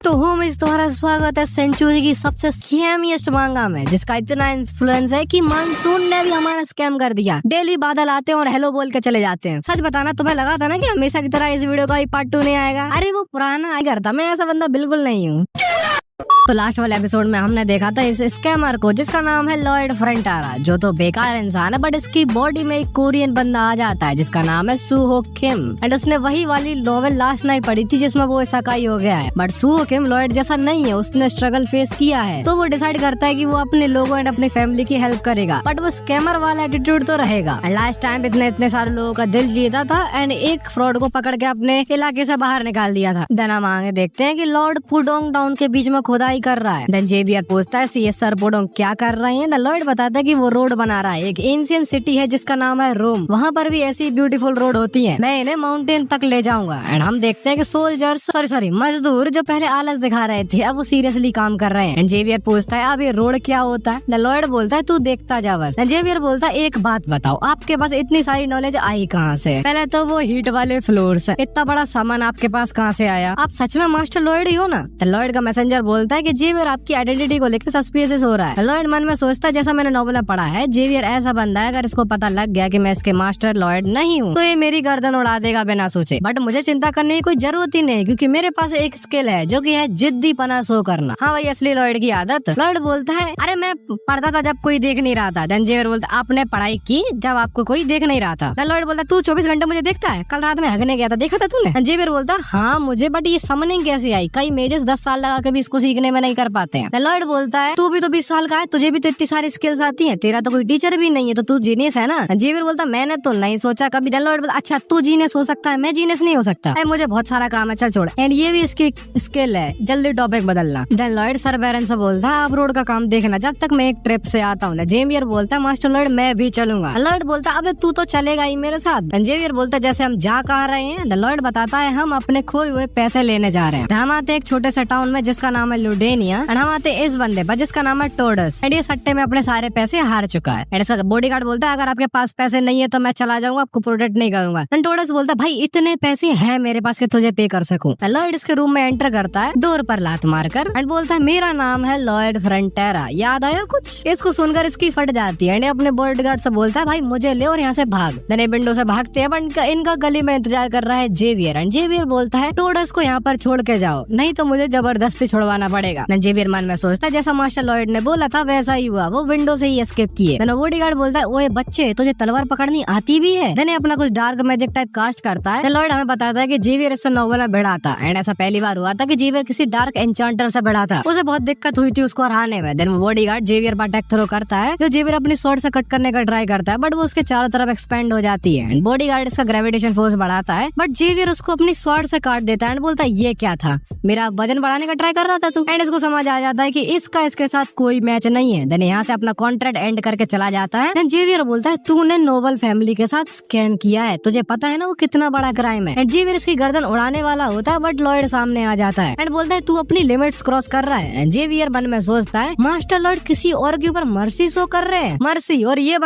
तो होमिज तुम्हारा स्वागत है सेंचुरी की सबसे स्कैमिएस्ट मांगा में, जिसका इतना इन्फ्लुएंस है कि मानसून ने भी हमारा स्कैम कर दिया। डेली बादल आते हैं और हेलो बोल के चले जाते हैं। सच बताना, तुम्हें लगा था ना कि हमेशा की तरह इस वीडियो का पार्ट 2 नहीं आएगा? अरे वो पुराना आ करता, मैं ऐसा बंदा बिल्कुल नहीं हूँ। तो लास्ट वाले एपिसोड में हमने देखा था इस स्कैमर को, जिसका नाम है लॉयड फ्रंटारा, जो तो बेकार इंसान है, बट इसकी बॉडी में एक कोरियन बंदा आ जाता है जिसका नाम है सूहो किम। एंड उसने वही वाली नॉवेल लास्ट नाइट पढ़ी थी जिसमें वो इसाकाई हो गया है। बट सूहो किम लॉयड जैसा नहीं है, उसने स्ट्रगल फेस किया है, तो वो डिसाइड करता है कि वो अपने लोगों एंड अपनी फैमिली की हेल्प करेगा, बट वो स्कैमर वाला एटीट्यूड तो रहेगा। एंड लास्ट टाइम इतने सारे लोगों का दिल जीता था एंड एक फ्रॉड को पकड़ के अपने इलाके से बाहर निकाल दिया था। देन हम आगे देखते हैं कि लॉर्ड पुडोंग टाउन के बीच में खुदाई कर रहा है। देन जेवियर पूछता है सीएस सर पुडोंग क्या कर रहे हैं? द लॉर्ड बताता है कि वो रोड बना रहा है। एक एंशिएंट सिटी है जिसका नाम है रोम, वहाँ पर भी ऐसी ब्यूटीफुल रोड होती है, मैं इन्हें माउंटेन तक ले जाऊंगा। एंड हम देखते हैं कि सोल्जर्स सॉरी मजदूर जो पहले आलस दिखा रहे थे अब वो सीरियसली काम कर रहे हैं। एंड जेवियर पूछता है अब ये रोड क्या होता है? द लॉर्ड बोलता है तू देखता जा बस। एंड जेवियर बोलता है एक बात बताओ, आपके पास इतनी सारी नॉलेज आई कहाँ से? पहले तो वो हीट वाले फ्लोर से इतना बड़ा सामान आपके पास कहाँ से आया? आप सच में मास्टर लॉर्ड ही हो ना? द लॉर्ड का मैसेंजर बोलता है कि जेवियर आपकी आइडेंटिटी को लेकर सस्पिशियस हो रहा है। लॉर्ड मन में सोचता है जैसा मैंने नॉवेल में पढ़ा है, जेवियर ऐसा बंदा है अगर इसको पता लग गया कि मैं इसके मास्टर लॉर्ड नहीं हूँ तो ये मेरी गर्दन उड़ा देगा बिना सोचे। बट मुझे चिंता करने की कोई जरूरत ही नहीं, क्योंकि मेरे पास एक स्किल है जो कि है जिद्दी पना शो करना। हाँ भाई, असली लॉर्ड की आदत। लॉर्ड बोलता है अरे मैं पढ़ता था जब कोई देख नहीं रहा था। देन जेवियर बोलता आपने पढ़ाई की जब आपको कोई देख नहीं रहा था। लॉर्ड बोलता तू 24 घंटे मुझे देखता है, कल रात में हगने गया था, देखा था तूने? जेवियर बोलता हाँ मुझे, बट ये समनिंग कैसे आई? कई मेजेस 10 साल लगा के भी इसको सीखने में नहीं कर पाते हैं। लॉर्ड बोलता है तू भी तो 20 साल का है, तुझे भी तो इतनी सारी स्किल्स आती हैं, तेरा तो कोई टीचर भी नहीं है, तो तू जीनियस है ना? जेवियर बोलता मैंने तो नहीं सोचा कभी। देन लॉर्ड बोलता अच्छा तू जीनियस हो सकता है, मैं जीनियस नहीं हो सकता, मुझे बहुत सारा काम है, चल छोड़। एंड ये भी इसकी स्किल है, जल्दी टॉपिक बदलना। देन लॉर्ड सर बैरन से बोलता है आप रोड का काम देखना जब तक मैं एक ट्रिप से आता हूँ। जेवियर बोलता है मास्टर लॉर्ड मैं भी चलूंगा। लॉर्ड बोलता है अबे तू तो चलेगा ही मेरे साथ। जेवियर बोलता है जैसे हम जा कहाँ रहे हैं? द लॉर्ड बताता है हम अपने खोए हुए पैसे लेने जा रहे हैं। हम आते एक छोटे से टाउन में जिसका नाम है लुडेनिया, एंड हम आते इस बंदे पर जिसका नाम है टोडस, एंड ये सट्टे में अपने सारे पैसे हार चुका है। एंड इसका बॉडीगार्ड बोलता है अगर आपके पास पैसे नहीं है तो मैं चला जाऊंगा, आपको प्रोटेक्ट नहीं करूंगा। देन टोडस बोलता है भाई इतने पैसे हैं मेरे पास कि तुझे पे कर सकूं। लॉर्ड इसके रूम में एंटर करता है डोर पर लात मारकर एंड बोलता है मेरा नाम है लॉर्ड फ्रंटेरा, याद आया कुछ? इसको सुनकर इसकी फट जाती है एंड अपने बॉडीगार्ड से बोलता है भाई मुझे ले और यहाँ से भाग। देन ये विंडो से भागते हैं, बट इनका गली में इंतजार कर रहा है जेवियर। एंड जेवियर बोलता है टोडस को यहाँ पर छोड़ के जाओ, नहीं तो मुझे जबरदस्ती छुड़वाना पड़ेगा। देन जेवियर मन में सोचता है जैसा मास्टर लॉर्ड ने बोला था वैसा ही हुआ, वो विंडो से ही एस्केप किए। देन बॉडीगार्ड बोलता है ओए बच्चे तुझे तलवार पकड़नी आती भी है? देन अपना कुछ डार्क मैजिक टाइप कास्ट करता है। लॉर्ड हमें बताता है कि जेवियर इससे नॉवेल में भिड़ा था एंड ऐसा पहली बार हुआ था कि जेवियर किसी डार्क एन्चेंटर से भिड़ा था, उसे बहुत दिक्कत हुई थी उसको हराने में। देन बॉडीगार्ड जेवियर पर अटैक थ्रो करता है, जो जेवियर अपनी स्वॉर्ड से कट करने का ट्राई करता है, बट वो उसके चारों तरफ एक्सपेंड हो जाती है। बॉडीगार्ड इसका ग्रेविटेशन फोर्स बढ़ाता है, बट जेवियर उसको अपनी स्वॉर्ड से काट देता है एंड बोलता है ये क्या था, मेरा वजन बढ़ाने का ट्राई कर रहा था तू? एंड इसको समझ आ जाता है कि इसके साथ कोई मैच नहीं है। देन यहाँ से अपना कॉन्ट्रैक्ट एंड करके चला जाता है। देन जेवियर बोलता है तूने नोबल फैमिली के साथ स्कैम किया है, तुझे पता है ना वो कितना बड़ा क्राइम है? एंड जेवियर इसकी गर्दन उड़ाने वाला होता है, बट लॉर्ड सामने आ जाता है एंड बोलता है तू अपनी लिमिट्स क्रॉस कर रहा है। जेवियर मन में सोचता है मास्टर लॉर्ड किसी और के ऊपर मर्सी शो कर रहे हैं, मर्सी। और ये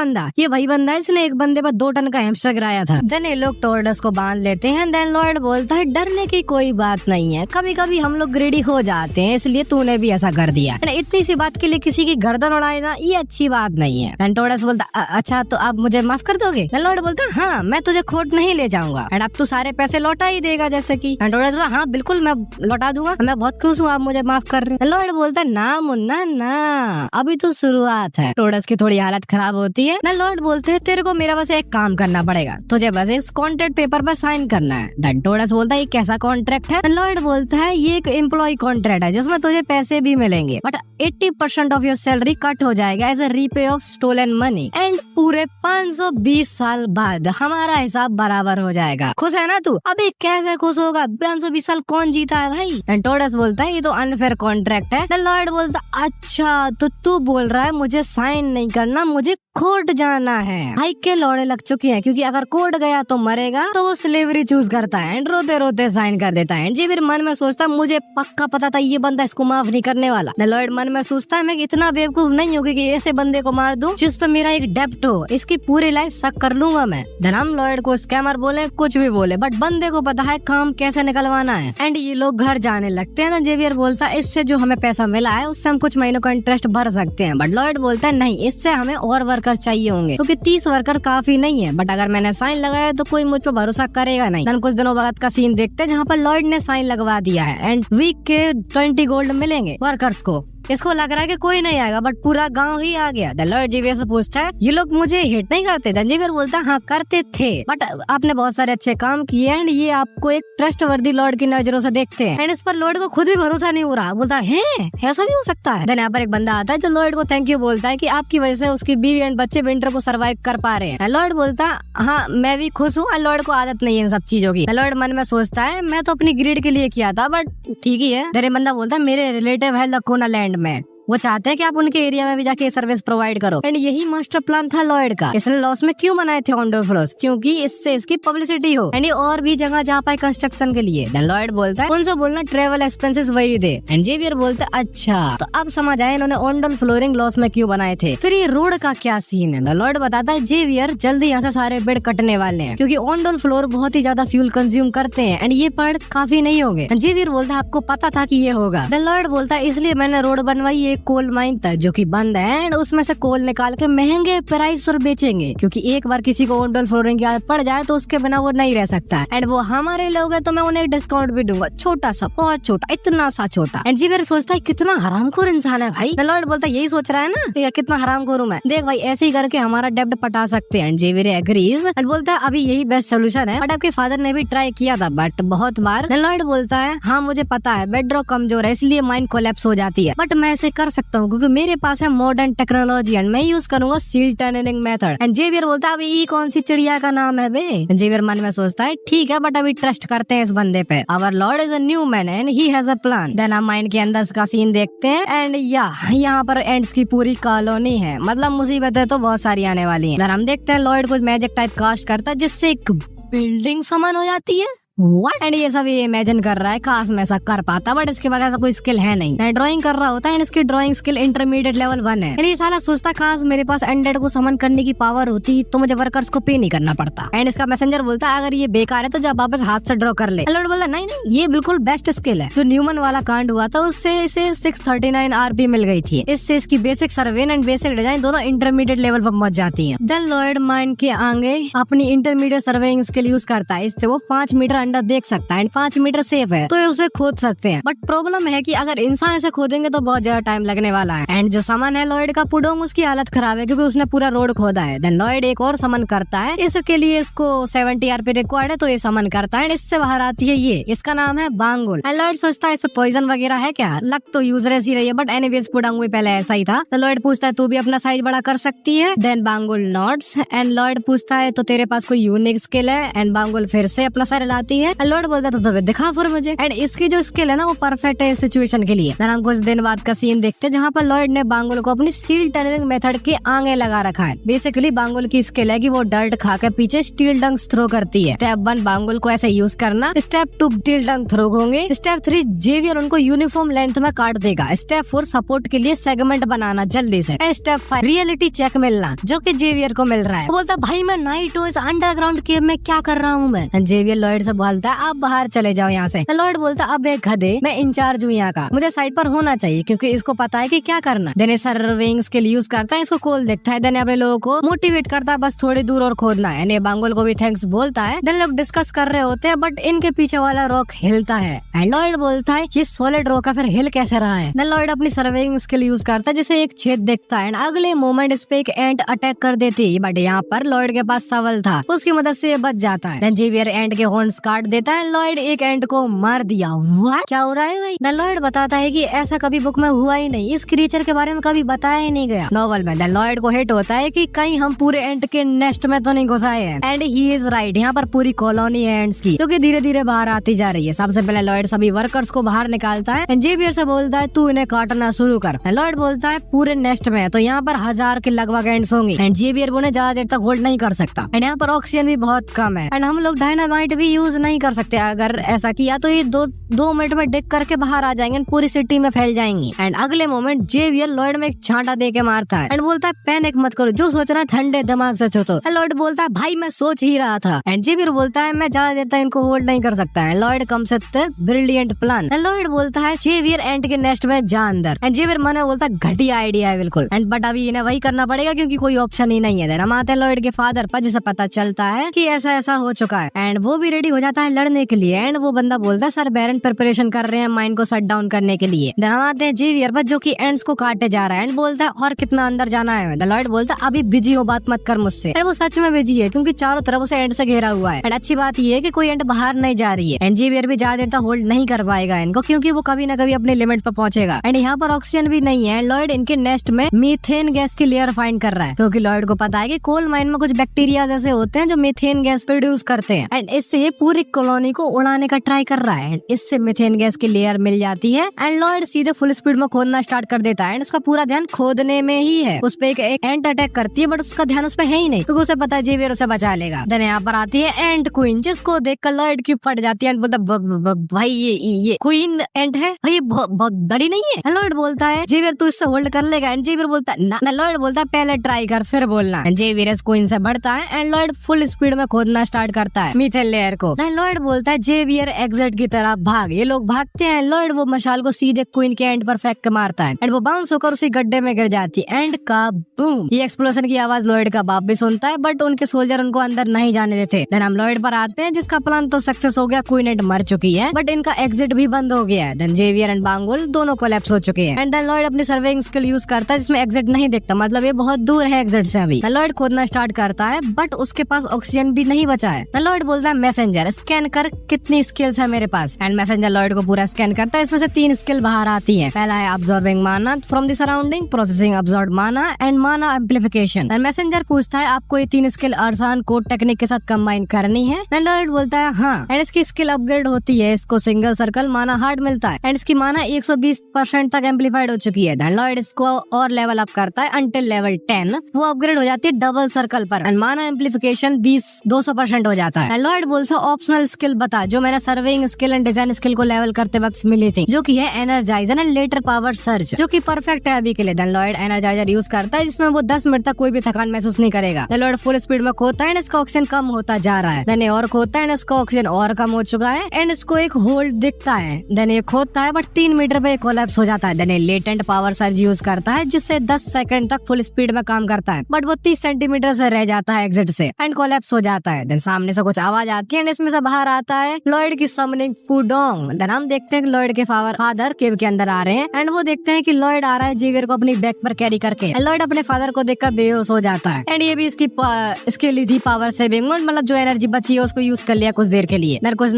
वही बंदा है इसने एक बंदे पर 2 टन का हैमस्टर गिराया था। देन ये लोग टोर्डस को बांध लेते हैं। देन लॉर्ड बोलता है डरने की कोई बात नहीं है, कभी कभी हम लोग ग्रीडी हो जाते हैं, इसलिए तूने भी ऐसा कर दिया। इतनी सी बात के लिए किसी की गर्दन उड़ाना ये अच्छी बात नहीं है। एंड टोर्डस बोलता अच्छा तो आप मुझे माफ कर दोगे? लॉर्ड बोलता हाँ मैं तुझे खोट नहीं ले जाऊंगा एंड अब तू सारे पैसे लौटा ही देगा जैसे कि। टोर्डस बोला हाँ बिल्कुल मैं लौटा दूंगा, मैं बहुत खुश हूँ आप मुझे माफ कर रहे हैं। लॉर्ड बोलता है ना मुन्ना ना, अभी तो शुरुआत है। टोर्डस की थोड़ी हालत खराब होती है। लॉर्ड बोलते हैं तेरे को मेरा बस एक काम करना पड़ेगा, तुझे बस इस कॉन्ट्रैक्ट पेपर पर साइन करना है। देन टोर्डस बोलता है ये कैसा कॉन्ट्रैक्ट है? लॉर्ड बोलता है ये एक एम्प्लॉय कॉन्ट्रैक्ट है जिसमें तुझे पैसे भी मिलेंगे, but 80% of your salary cut हो जाएगा as a repay of stolen money, and पूरे 520 साल बाद हमारा हिसाब बराबर हो जाएगा। खुश है ना तू? अबे कैसे खुश होगा, 520 साल कौन जीता है भाई? टोर्डस बोलता है ये तो अनफेयर कॉन्ट्रैक्ट है। लॉर्ड बोलता अच्छा तो तू बोल रहा है मुझे साइन नहीं करना, मुझे कोर्ट जाना है। भाई के लौड़े लग चुके हैं, क्योंकि अगर कोर्ट गया तो मरेगा, तो वो स्लेवरी चूज करता है एंड रोते रोते साइन कर देता है। जी फिर मन में सोचता है मुझे पक्का पता था ये बंदा इसको माफ नहीं करने वाला। लॉयड मन में सोचता है मैं इतना बेवकूफ नहीं हूँ कि ऐसे बंदे को मार दूं जिस पे मेरा एक डेप्ट हो, इसकी पूरी लाइफ शक कर लूंगा मैं। देन हम लॉयड को स्कैमर बोले कुछ भी बोले, बट बंदे को पता है काम कैसे निकलवाना है। एंड ये लोग घर जाने लगते हैं। जेवियर बोलता है इससे जो हमें पैसा मिला है उससे हम कुछ महीनों का इंटरेस्ट भर सकते हैं, बट लॉयड बोलता है नहीं, इससे हमें और वर्कर चाहिए होंगे, क्योंकि 30 वर्कर काफी नहीं है, बट अगर मैंने साइन लगाया तो कोई मुझ पर भरोसा करेगा नहीं। देन कुछ दिनों बाद का सीन देखते हैं जहाँ पर लॉयड ने साइन लगवा दिया है एंड वीक के 20 गोल्ड मिलेंगे वर्कर्स को। इसको लग रहा है कि कोई नहीं आएगा, बट पूरा गांव ही आ गया। लॉयड जेवियर से पूछता है ये लोग मुझे हिट नहीं करते? जेवियर बोलता है हाँ करते थे, बट आपने बहुत सारे अच्छे काम किए एंड ये आपको एक ट्रस्टवर्दी लॉर्ड की नजरों से देखते हैं। एंड इस पर लॉर्ड को खुद भी भरोसा नहीं हो रहा, बोलता है ऐसा भी हो सकता है। देन यहाँ पर एक बंदा आता है जो लॉर्ड को थैंक यू बोलता है कि आपकी वजह से उसकी बीवी एंड बच्चे विंटर को सर्वाइव कर पा रहे हैं। लॉर्ड बोलता है हाँ मैं भी खुश हूँ, लॉर्ड को आदत नहीं है इन सब चीजों की। लॉर्ड मन में सोचता है मैं तो अपनी ग्रीड के लिए किया था, बट ठीक ही है। देन बंदा बोलता है मेरे रिलेटिव है लकोना लैंड में, वो चाहते हैं कि आप उनके एरिया में भी जाके सर्विस प्रोवाइड करो। एंड यही मास्टर प्लान था लॉयड का। इसने लॉस में क्यों बनाए थे ऑन द फ्लोर्स? क्योंकि इससे इसकी पब्लिसिटी हो एंड और भी जगह जा पाए कंस्ट्रक्शन के लिए। देन लॉयड बोलता है उनसे बोलना ट्रेवल एक्सपेंसेस वही दे। एंड जेवियर बोलता है अच्छा, तो अब समझ आया इन्होंने ऑन फ्लोरिंग लॉस में क्यों बनाए थे। फिर ये रोड का क्या सीन है? लॉयड बताता है जेवियर जल्दी यहाँ से सारे बेड कटने वाले हैं, क्योंकि ऑन फ्लोर बहुत ही ज्यादा फ्यूल कंज्यूम करते हैं एंड ये पेड़ काफी नहीं होंगे। जेवियर बोलता है आपको पता था कि ये होगा? देन लॉयड बोलता है इसलिए मैंने रोड बनवाई, एक कोल माइन था जो कि बंद है एंड उसमें से कोल निकाल के महंगे प्राइस पर बेचेंगे, क्योंकि एक बार किसी को ऑन फ्लोरिंग की आदत पड़ जाए तो उसके बिना वो नहीं रह सकता। एंड वो हमारे लोग हैं तो मैं उन्हें डिस्काउंट भी दूंगा, छोटा सा, बहुत छोटा, इतना सा छोटा। एंड जेवियर सोचता है कितना हरामखोर इंसान है भाई। लॉर्ड बोलता है यही सोच रहा है ना या कितना हरामखोर हूं मैं, देख भाई ऐसे ही करके हमारा डेब्ट पटा सकते हैं। जेवियर एग्रीज एंड बोलता है अभी यही बेस्ट सोल्यूशन है, बट आपके फादर ने भी ट्राई किया था बट बहुत बार। लॉर्ड बोलता है हाँ मुझे पता है बेडरॉक कमजोर है इसलिए माइन कोलैप्स हो जाती है, बट मैं ऐसे कर सकता हूँ क्योंकि मेरे पास है मॉडर्न टेक्नोलॉजी एंड मैं यूज करूंगा seal tunneling method. And Xavier बोलता है अभी ये कौन सी चिड़िया का नाम है बे? जेवियर मन में सोचता है ठीक है बट अभी ट्रस्ट करते हैं इस बंदे पे। Our lord is a new man and he has a plan. Then हम माइन के अंदर का सीन देखते हैं एंड यहाँ पर एंड्स की पूरी कॉलोनी है, मतलब मुसीबतें तो बहुत सारी आने वाली हैं। देन हम देखते हैं लॉर्ड कुछ मैजिक टाइप कास्ट करता है जिससे एक बिल्डिंग समन हो जाती है। What? एंड ये सब ये इमेजिन कर रहा है काश मैं ऐसा कर पाता, बट इसके बाद ऐसा कोई स्किल है नहीं। ड्राइंग कर रहा होता है एंड इसकी ड्राइंग स्किल इंटरमीडिएट लेवल 1 है। एंड ये साला सोचता काश मेरे पास अनडेड को समन करने की पावर होती तो मुझे वर्कर्स को पे नहीं करना पड़ता। एंड इसका मैसेंजर बोलता है अगर ये बेकार है तो जब वापस हाथ से ड्रॉ कर ले। लॉर्ड बोलता नहीं नहीं ये बिल्कुल बेस्ट स्किल है। जो न्यूमन वाला कांड हुआ था उससे इसे 639 RP मिल गई थी, इससे इसकी बेसिक सर्वेन एंड बेसिक डिजाइन दोनों इंटरमीडिएट लेवल पर पहुंच जाती है। देन लॉर्ड माइंड के आगे अपनी इंटरमीडिएट सर्वेइंग स्किल यूज करता है, इससे वो 5 मीटर अंडर देख सकता है। 5 मीटर सेफ है तो उसे खोद सकते हैं, बट प्रॉब्लम है कि अगर इंसान इसे खोदेंगे तो बहुत ज्यादा टाइम लगने वाला है। एंड जो सामान है लॉयड का पुडोंग उसकी हालत खराब है क्योंकि उसने पूरा रोड खोदा है। देन लॉयड एक और समन करता है, इसके लिए इसको 70 RP रिक्वायर्ड है तो ये समन करता है। इससे बाहर आती है ये, इसका नाम है बांगुल। लॉयड सोचता है इस पे पॉइजन वगैरह है क्या, लग तो यूजलेस ही रही है, बट एनीवेज पुडोंग भी पहले ऐसा ही था। तो लॉयड पूछता है तू भी अपना साइज बड़ा कर सकती है? Then Bangur nodes and Lloyd पूछता है तो तेरे पास कोई यूनिक स्किल है? एंड बांगुल फिर से अपना साइज लाती है। लॉयड बोलता है तो दिखा फिर मुझे। एंड इसकी जो स्किल है ना वो परफेक्ट है सिचुएशन के लिए। हम कुछ दिन बाद का सीन देखते हैं जहाँ पर लॉयड ने बांगुल को अपनी सील टनलिंग मेथड के आगे लगा रखा है। बेसिकली बांगुल की स्किल है कि वो डर्ट खा के पीछे स्टील डंक थ्रो करती है। स्टेप 1 बांगुल को ऐसे यूज करना, स्टेप 2 स्टील डंक थ्रो होंगे, स्टेप 3 जेवियर उनको यूनिफॉर्म लेंथ में काट देगा, स्टेप 4 सपोर्ट के लिए सेगमेंट बनाना जल्दी से, एंड स्टेप 5 रियलिटी चेक मिलना जो कि जेवियर को मिल रहा है। वो बोलता भाई मैं नाइट इस अंडरग्राउंड केव में क्या कर रहा हूँ मैं? जेवियर लॉयड से बोलता है आप बाहर चले जाओ यहाँ से। लॉयड बोलता अब एक गधे, मैं इंचार्ज हूँ यहाँ का, मुझे साइड पर होना चाहिए क्योंकि इसको पता है कि क्या करना। देन सर्विंग स्किल यूज करता है, इसको कोल देखता है, देन अपने लोगों को मोटिवेट करता है बस थोड़ी दूर और खोदना है। यानी बांगुल को भी थैंक्स बोलता है। देन लोग डिस्कस कर रहे होते हैं बट इनके पीछे वाला रॉक हिलता है एंड लॉयड बोलता है ये सॉलिड रॉक है फिर हिल कैसे रहा है? देन लॉयड अपनी सर्विंग स्किल यूज करता है जिसे एक छेद देखता है एंड अगले मोमेंट इस पे एक एंट अटैक कर देती है, बट यहाँ पर लॉयड के पास सवाल था, उसकी मदद से ये बच जाता है। देन जेवियर एंट के हॉर्न्स काट देता है। लॉयड एक एंट को मार दिया। व्हाट, क्या हो रहा है भाई? द लॉयड बताता है कि ऐसा कभी बुक में हुआ ही नहीं, इस क्रीचर के बारे में कभी बताया ही नहीं गया नॉवल में। द लॉयड को हिट होता है कि कहीं हम पूरे एंट के नेस्ट में तो नहीं घुसाए हैं। एंड ही इज राइट, यहाँ पर पूरी कॉलोनी है एंट्स की, जो कि धीरे धीरे बाहर आती जा रही है। सबसे पहले लॉयड सभी वर्कर्स को बाहर निकालता है। जेवियर से बोलता है तू इन्हें काटना शुरू कर। लॉयड बोलता है पूरे नेस्ट में तो यहाँ पर 1000 के लगभग एंट्स होंगे एंड जेवियर उन्हें ज्यादा देर तक होल्ड नहीं कर सकता। एंड यहाँ पर ऑक्सीजन भी बहुत कम है एंड हम लोग डायनामाइट भी यूज नहीं कर सकते। अगर ऐसा किया तो ये दो मिनट में डिग करके बाहर आ जाएंगे, पूरी सिटी में फैल जाएंगी। एंड अगले मोमेंट जेवियर लॉयड में एक छांटा दे के मारता है एंड बोलता है पैनिक मत करो, जो सोचना ठंडे दिमाग से सोचो। लॉयड बोलता है भाई मैं सोच ही रहा था। एंड जेवियर बोलता है मैं ज्यादा देर तक इनको होल्ड नहीं कर सकता है। Lloyd comes with brilliant plan. Lloyd बोलता है जेवियर एंट के नेस्ट में जा अंदर। एंड जेवियर मने बोलता है घटिया आइडिया है बिल्कुल, एंड बट अभी इन्हें वही करना पड़ेगा क्योंकि कोई ऑप्शन ही नहीं है। हम आते हैं लॉयड के फादर पर, जिसे पता चलता है कि ऐसा ऐसा हो चुका है एंड वो भी रेडी हो जाता है लड़ने के लिए। एंड वो बंदा बोलता है सर बैरन प्रिपरेशन कर रहे हैं माइन को शट डाउन करने के लिए। हम आते हैं जेवियर पर, जो कि एंड्स को काटे जा रहा है एंड बोलता है और कितना अंदर जाना है। लॉयड बोलता है अभी बिजी हो, बात मत कर मुझसे। एंड वो सच में बिजी है क्योंकि चारों तरफ उसे एंड से घेरा हुआ है। एंड अच्छी बात ये है कि कोई एंड बाहर नहीं जा रही है एंड जेवियर भी ज्यादा देर तक होल्ड नहीं कर पाएगा इनको, क्योंकि वो कभी ना कभी अपने लिमिट पर पहुंचेगा। एंड यहाँ पर ऑक्सीजन भी नहीं है। लॉयड इनके नेस्ट में मीथेन गैस की लेयर फाइंड कर रहा है, क्योंकि लॉयड को पता है कि कोल माइन में कुछ बैक्टीरिया जैसे होते हैं जो मीथेन गैस प्रोड्यूस करते हैं एंड इससे ये पूरी कॉलोनी को उड़ाने का ट्राई कर रहा है। इससे मीथेन गैस की लेयर मिल जाती है एंड लॉयड सीधे फुल स्पीड में खोदना स्टार्ट कर देता है एंड उसका पूरा ध्यान खोदने में ही है। उस पे एक एंट अटैक करती है बट उसका ध्यान उस पे है ही नहीं, क्योंकि उसे पता है जेवियर उसे बचा लेगा। देन यहाँ पर आती है एंट क्वीन, जिसको देखकर लॉयड की फट जाती है एंड बोलता भाई ये क्वीन एंट है भाई, ये बहुत बड़ी नहीं है। लॉयड बोलता है जेवियर तू इससे होल्ड कर लेगा एंड जेवियर बोलता है ना। लॉयड बोलता है पहले ट्राई कर फिर बोलना। जेवियर इस क्वीन से बढ़ता है एंड लॉयड फुल स्पीड में खोदना स्टार्ट करता है मीथेन लेयर को। लॉयड बोलता है जेवियर एग्जिट की तरफ भाग। ये लोग भागते हैं। लॉयड वो मशाल को सीधे क्वीन के एंड पर फेंक के मारता है एंड वो बाउंस होकर उसी गड्ढे में गिर जाती है एंड का बूम। ये एक्सप्लोजन की आवाज लॉयड का बाप भी सुनता है बट उनके सोल्जर उनको अंदर नहीं जाने देते। देन हम लॉयड पर आते हैं, जिसका प्लान तो सक्सेस हो गया, क्वीन एंड मर चुकी है बट इनका एग्जिट भी बंद हो गया है। देन जेवियर एंड बांगुल दोनों कोलैप्स हो चुके हैं एंड देन लॉयड अपनी सर्वेइंग स्किल यूज करता है, जिसमें एग्जिट नहीं दिखता, मतलब ये बहुत दूर है एग्जिट से। अभी लॉयड खोदना स्टार्ट करता है बट उसके पास ऑक्सीजन भी नहीं बचा है। लॉयड बोलता है मैसेंजर स्कैन कर कितनी स्किल्स है मेरे पास एंड मैसेंजर लॉयड को पूरा स्कैन करता है। इसमें से 3 स्किल बाहर आती है। पहला है अब्सॉर्बिंग माना from the surrounding, processing absorb माना एंड माना एम्प्लीफिकेशन। मैसेंजर पूछता है आपको ये 3 स्किल आसान कोड टेक्निक के साथ कंबाइन करनी है। लॉयड बोलता है हाँ एंड इसकी स्किल अपग्रेड होती है, इसको सिंगल सर्कल माना हार्ड मिलता है एंड इसकी माना 120% तक एम्प्लीफाइड हो चुकी है। लॉयड इसको और लेवल अप करता है अंटिल लेवल 10, वो अपग्रेड हो जाती है डबल सर्कल पर एंड माना एम्प्लीफिकेशन 200% हो जाता है। लॉयड बोलता है ऑप्शनल स्किल बता जो मैंने surveying skill and design skill को लेवल करते वक्त मिली थी, जो की है energiser and later power search, जो की परफेक्ट है अभी के लिए। लॉयड एनर्जाइजर यूज करता है, जिसमें वो 10 मिनट तक कोई भी थकान महसूस नहीं करेगा। लॉयड फुल स्पीड में खोदता है एंड इसका ऑक्सीजन कम होता जा रहा है। देन और खोदता है एंड इसका ऑक्सीजन और कम हो चुका है एंड इसको एक होल्ड दिखता है। देन ये खोदता है बट 3 मीटर पे कोलैप्स हो जाता है। Then latent power surge use करता है, जिससे 10 सेकंड तक फुल स्पीड में काम करता है बट वो 30 सेंटीमीटर से रह जाता है एग्जिट से एंड कोलैप्स हो जाता है। देन सामने से कुछ आवाज आती है एंड इसमें से बाहर आता है लॉयड की समनिंग पुडोंग। देन हम देखते हैं लॉयड के फादर केव के अंदर आ रहे हैं एंड वो देखते हैं कि लॉयड आ रहा है जेवियर को अपनी बैक पर कैरी करके। लॉयड अपने फादर को देखकर बेहोश हो जाता है एंड ये भी इसके ली थी पावर सेविंग, मतलब जो एनर्जी बची है उसको यूज कर लिया कुछ देर के लिए। देन कुछ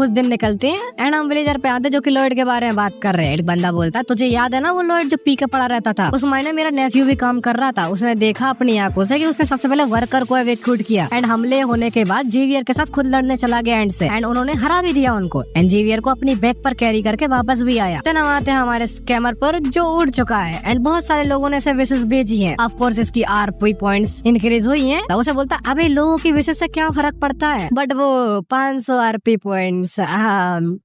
दिन निकलते हैं एंड हम विलेजर पे आते हैं जो कि लॉयड के बारे में बात कर रहे हैं। एक बंदा बोलता है तुझे याद है ना वो लॉयड जो पी के पड़ा रहता था, उस महीने मेरा नेफ्यू भी काम कर रहा था। उसने देखा अपनी आंखों से कि उसने सबसे पहले वर्कर को एवेक्यूट किया एंड हमले होने के बाद जेवियर के साथ खुद लड़ने चला गया एंड से एंड उन्होंने हरा भी दिया उनको एंड जेवियर को अपनी बैक पर कैरी करके वापस भी आया। देन हम आते हैं हमारे स्कैमर पर जो उड़ चुका है एंड बहुत सारे लोगों ने इसे विशेष भेजी है। ऑफ कोर्स इसकी आरपी पॉइंट्स इंक्रीज हुई हैं। तो उसे बोलता अबे लोगों की विशेष से क्या फर्क पड़ता है, बट वो 500 आरपी पॉइंट्स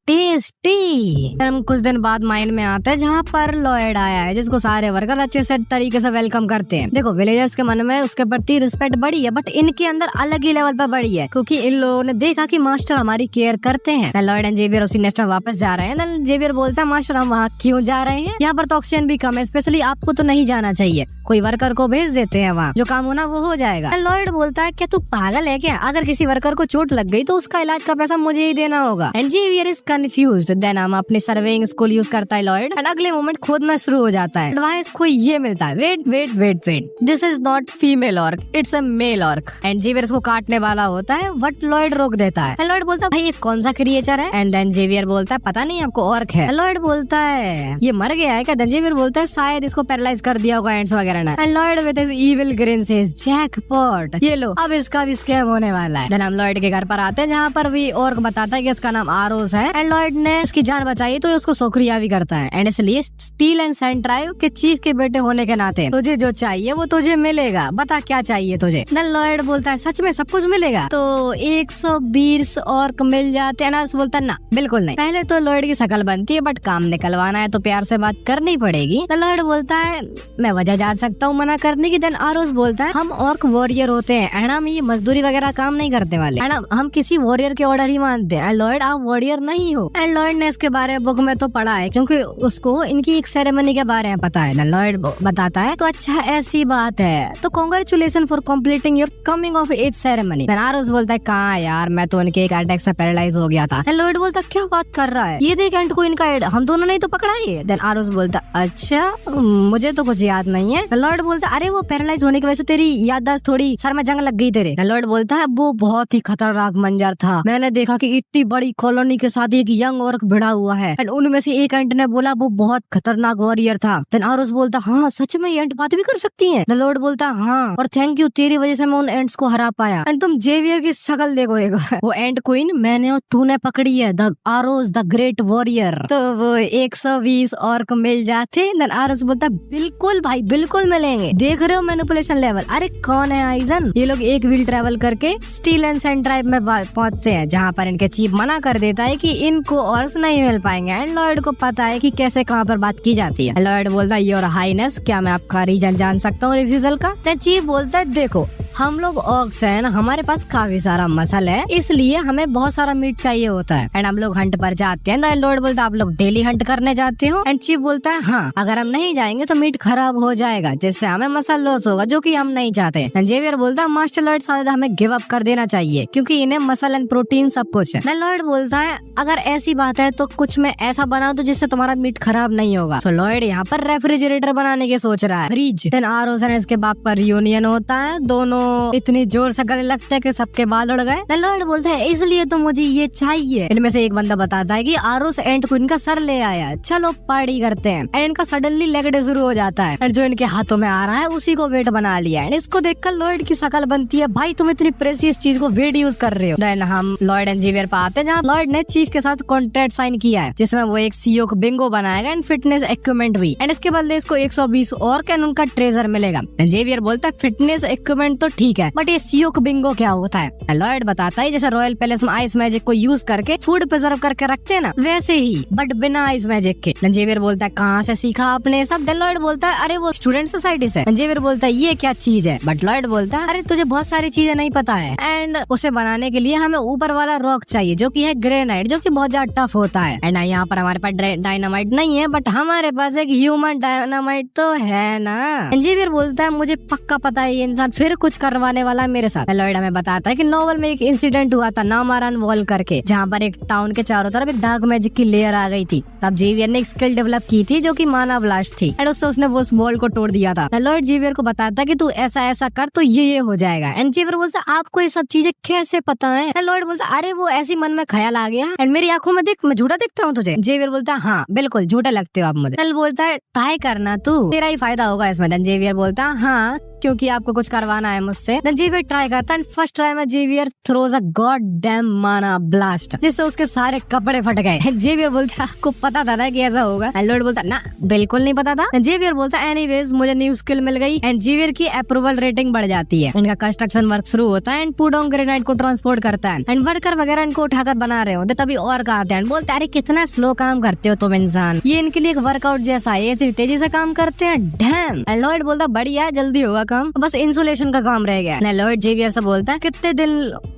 टेस्टी। हम कुछ दिन बाद माइन में आते हैं जहाँ पर लॉयड आया है, जिसको सारे वर्कर अच्छे से तरीके से वेलकम करते हैं। देखो विलेजर्स के मन में उसके प्रति रिस्पेक्ट बढ़ी है बट इनके अंदर अलग ही लेवल पर बढ़ी है, क्योंकि इन लोगों ने देखा कि मास्टर हमारी केयर करते हैं। लॉयड एंड जेवियर उसी नेस्ट में वापस जा रहे हैं। जेवियर बोलता है मास्टर हम वहाँ क्यों जा रहे हैं, यहाँ पर तो ऑक्सीजन भी कम है, स्पेशली आपको तो नहीं जाना चाहिए, कोई वर्कर को भेज देते हैं वहाँ, जो काम होना वो हो जाएगा। लॉयड बोलता है क्या तू पागल है क्या, अगर किसी वर्कर को चोट लग गई तो उसका इलाज का पैसा मुझे ही देना होगा। And Xavier is confused. Then हम अपने सर्वेइंग स्किल यूज करता है लॉयड एंड अगले मोमेंट खोदना शुरू हो जाता है। एडवाइस को ये मिलता है wait this is not female orc, it's a male orc. And Xavier इसको काटने वाला होता है बट लॉयड रोक देता देता है। लॉयड बोलता है भाई ये कौन सा क्रिएचर है? एंड देन जेवियर बोलता है पता नहीं आपको, ऑर्क है। लॉयड बोलता है ये मर गया है क्या? देन जेवियर बोलता है शायद इसको पैरालाइज कर दिया होगा एंड्स वगैरह ने। And Lloyd with his evil green says jackpot, ये लो अब इसका भी स्कैम होने वाला है। देन हम लॉयड के घर पर आते हैं जहाँ पर भी ऑर्क बताता है कि इसका नाम आरोस है एंड लॉयड ने इसकी जान बचाई तो उसको शुक्रिया भी करता है। एंड इसलिए स्टील एंड सैंड ट्राइब के चीफ के बेटे होने के नाते तुझे जो चाहिए वो तुझे मिलेगा, बता क्या चाहिए तुझे? देन लॉयड बोलता है सच में सब कुछ मिलेगा? तो 120 ऑर्क मिल जाते हैं ना? बोलता है ना बिल्कुल नहीं, पहले तो लॉयड की शकल बनती है बट काम निकलवाना है तो प्यार से बात करनी पड़ेगी। लॉयड बोलता है मैं वजह जान सकता हूँ मना करने की। देन आरोस बोलता है हम ऑर्क वॉरियर होते हैं एंड हम ये मजदूरी वगैरह काम नहीं करने वाले एंड हम किसी वॉरियर के ऑर्डर ही मानते हैं। लॉयड आप वॉरियर नहीं हो। एंड लॉयड ने इसके बारे में बुक में तो पढ़ा है क्योंकि उसको इनकी एक सेरेमनी के बारे में पता है। लॉयड बताता है तो अच्छा ऐसी बात है तो congratulation for completing your coming of age ceremony. आरोस बोलता है कहाँ यार, मैं तो उनके एक अटैक से पैरालाइज हो गया था। लॉयड बोलता क्या बात कर रहा है, ये देख एंड को इनका हम दोनों ने तो पकड़ा है। देन आरोस बोलता अच्छा मुझे तो कुछ याद नहीं है। लॉयड बोलता अरे वो पैरालाइज होने की वजह से तेरी याददाश्त थोड़ी सर में जंग लग गई तेरे। लॉयड बोलता है वो बहुत ही खतरनाक मंजर था, मैंने देखा कि इतनी बड़ी कॉलोनी के साथ एक यंग ऑर्क भिड़ा हुआ है एंड उनमें से एक एंट ने बोला वो बहुत खतरनाक वॉरियर था। देन आरोस बोलता हाँ सच में एंट बात भी कर सकती है? लॉयड बोलता हाँ और थैंक यू, तेरी वजह से मैं उन एंट्स को हरा पाया। एंड तुम जेवियर की शक्ल देखो एक वो एंट क्वीन मैंने और तूने पकड़ी है, the Aros the great warrior. तो वो 120 ऑर्क मिल जाते। देन आरोस बोलता बिल्कुल भाई बिल्कुल मिलेंगे, देख रहे हो मैनिपुलेशन लेवल। अरे कौन है आइजन? ये लोग एक व्हील ट्रेवल करके स्टील एंड सैंड ट्राइब में पहुंचते हैं जहाँ पर इनके चीफ मना कर देता है कि इनको ऑर्क्स नहीं मिल पाएंगे एंड लॉयड को पता है कि कैसे कहाँ पर बात की जाती है। लॉयड बोलता है योर हाईनेस क्या मैं आपका रीजन जान सकता हूँ रिफ्यूजल का? चीफ बोलता है देखो हम लोग ऑर्क्स हैं, हमारे पास काफी सारा मसल है इसलिए हमें बहुत सारा मीट चाहिए होता है एंड हम लोग हंट पर जाते हैं। लॉयड बोलता है आप लोग डेली हंट करने जाते हो? एंड चीफ बोलता है हाँ अगर हम नहीं जाएंगे तो मीट खराब हो जाएगा जिससे हमें मसल लॉस होगा जो कि हम नहीं चाहते। जेवियर बोलता है मास्टर लॉयड शायद हमें गिव अप कर देना चाहिए क्योंकि इन्हें मसल एंड प्रोटीन सब कुछ है। लॉयड बोलता है अगर ऐसी बात है तो कुछ में ऐसा बना दो जिससे तुम्हारा मीट खराब नहीं होगा। सो लॉयड यहाँ पर रेफ्रिजरेटर बनाने की सोच रहा है, फ्रिज। देन आरोस एंड इसके बाप पर रियूनियन होता है, दोनों इतनी जोर से गले लगते हैं कि सबके बाल उड़ गए। लॉयड बोलता है इसलिए तो मुझे ये चाहिए। इनमें से एक बंदा बताता है कि आरोस एंट को इनका सर ले आया, चलो पार्टी करते हैं। एंड इनका सडनली लेग डे शुरू हो जाता है एंड जो इनके हाथों में आ रहा है उसी को वेट बना लिया एंड इसको देखकर लॉयड की शक्ल बनती है भाई तुम इतनी प्रेशियस चीज को वेट यूज कर रहे हो। देन हम लॉयड एंड जेवियर पे आते हैं जहाँ लॉयड ने चीफ के साथ कॉन्ट्रैक्ट साइन किया है जिसमें वो एक सीओ को बिंगो बनाएगा एंड फिटनेस इक्विपमेंट भी एंड इसके बदले इसको 120 और कैन उनका ट्रेजर मिलेगा। जेवियर बोलता है फिटनेस इक्विपमेंट तो ठीक है बट ये सीओ बिंगो क्या होता है? लॉयड बताता है जैसे रॉयल पैलेस में आइस मैजिक को यूज करके फूड प्रिजर्व करके रखते हैं ना वैसे ही बट बिना आइस मैजिक के। जेवियर बोलता है कहाँ से सीखा आपने सब? देन लॉयड बोलता है अरे वो स्टूडेंट सोसाइटी से। जेवियर बोलता है ये क्या चीज है? बट लॉयड बोलता है अरे तुझे बहुत सारी चीजें नहीं पता है एंड उसे बनाने के लिए हमें ऊपर वाला रॉक चाहिए जो कि है ग्रेनाइट जो कि बहुत ज्यादा टफ होता है एंड यहाँ पर हमारे पास डायनामाइट नहीं है बट हमारे पास एक ह्यूमन डायनामाइट तो है ना। जेवियर बोलता है मुझे पक्का पता है ये इंसान फिर कुछ करवाने वाला है मेरे साथ। लॉयड हमें बताता है कि नोवेल में एक इंसिडेंट हुआ था नामारान वॉल करके जहाँ पर एक टाउन के चारों तरफ एक डार्क मैजिक की लेयर आ गई थी। तब जेवियर ने एक स्किल डेवलप की थी जो कि माना ब्लास्ट थी एंड उससे उसने वो वॉल को तोड़ दिया था। लॉयड जेवियर को बताता है कि तू ऐसा ऐसा कर तो ये हो जाएगा एंड जेवियर बोलता है आपको ये सब चीजें कैसे पता है? लॉयड बोलता है अरे वो ऐसी मन में ख्याल आ गया एंड मेरी आंखों में देख मैं झूठा दिखता हूँ तुझे? जेवियर बोलता है हाँ बिल्कुल झूठे लगते हो आप मुझे। बोलता है ट्राई करना तू, तेरा ही फायदा होगा इसमें। जेवियर बोलता है हाँ क्योंकि आपको कुछ करवाना है मुझसे। जेवियर ट्राई करता है फर्स्ट ट्राई में Xavier throws a god damn mana blast जिससे उसके सारे कपड़े फट गए। जेवियर बोलता है आपको पता था ना कि ऐसा होगा? लॉयड बोलता ना बिल्कुल नहीं पता था। जेवियर बोलता है एनीवेज मुझे न्यू स्किल मिल गई एंड जेवियर की अप्रूवल रेटिंग बढ़ जाती है। इनका कंस्ट्रक्शन वर्क शुरू होता है एंड पुडोंग ग्रेनाइट को ट्रांसपोर्ट करता है एंड वर्कर वगैरह इनको उठाकर बना रहे होते तभी और आते हैं बोलते अरे कितना स्लो काम करते हो तुम इंसान, ये इनके लिए एक वर्कआउट जैसा है, इतनी तेजी से काम करते हैं डैम। लॉयड बोलता बढ़िया जल्दी होगा काम, बस इंसुलेशन का काम रह गया। लॉयड जेवियर से बोलता है कितने दिन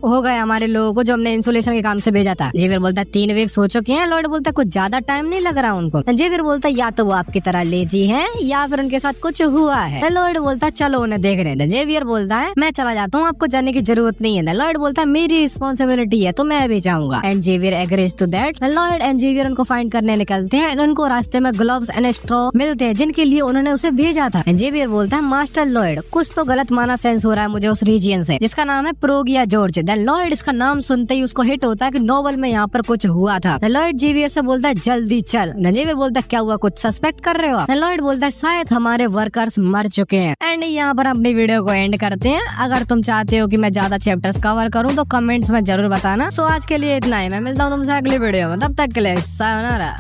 हो गए हमारे लोगों को जो हमने इंसुलेशन के काम से भेजा था? जेवियर बोलता है 3 वीक हो चुके हैं। लॉयड बोलता है कुछ ज्यादा टाइम नहीं लग रहा उनको। जेवियर बोलता है या तो वो आपकी तरह लेजी है या फिर उनके साथ कुछ हुआ है। लॉयड बोलता है चलो उन्हें देखने दे। जेवियर बोलता है मैं चला जाता हूँ, आपको जाने की जरूरत नहीं है। लॉयड बोलता है मेरी रिस्पॉन्सिबिलिटी है तो मैं भी जाऊंगा and Xavier agrees to that. Lloyd and Xavier उनको फाइंड करने निकलते हैं। उनको रास्ते में ग्लव्स एंड स्ट्रॉ मिलते हैं जिनके लिए उन्होंने उसे भेजा था। जेवियर बोलता है मास्टर लॉयड कुछ तो गलत माना सेंस हो रहा है मुझे उस रीजियन से, जिसका नाम है प्रोगिया जॉर्ज। देन लॉयड इसका नाम सुनते ही उसको हिट होता है कि नोबल में यहाँ पर कुछ हुआ था। लॉयड जेवियर से बोलता है जल्दी चल। जेवियर बोलता है क्या हुआ, कुछ सस्पेक्ट कर रहे हो? लॉयड बोलता है शायद हमारे वर्कर्स मर चुके हैं। एंड यहाँ पर अपनी वीडियो को एंड करते हैं। अगर तुम चाहते हो कि मैं ज्यादा चैप्टर्स कवर करूँ तो कमेंट्स में जरूर बताना। सो आज के लिए इतना ही, मैं मिलता हूँ तुमसे अगली वीडियो में, तब तक के लिए सायोनारा।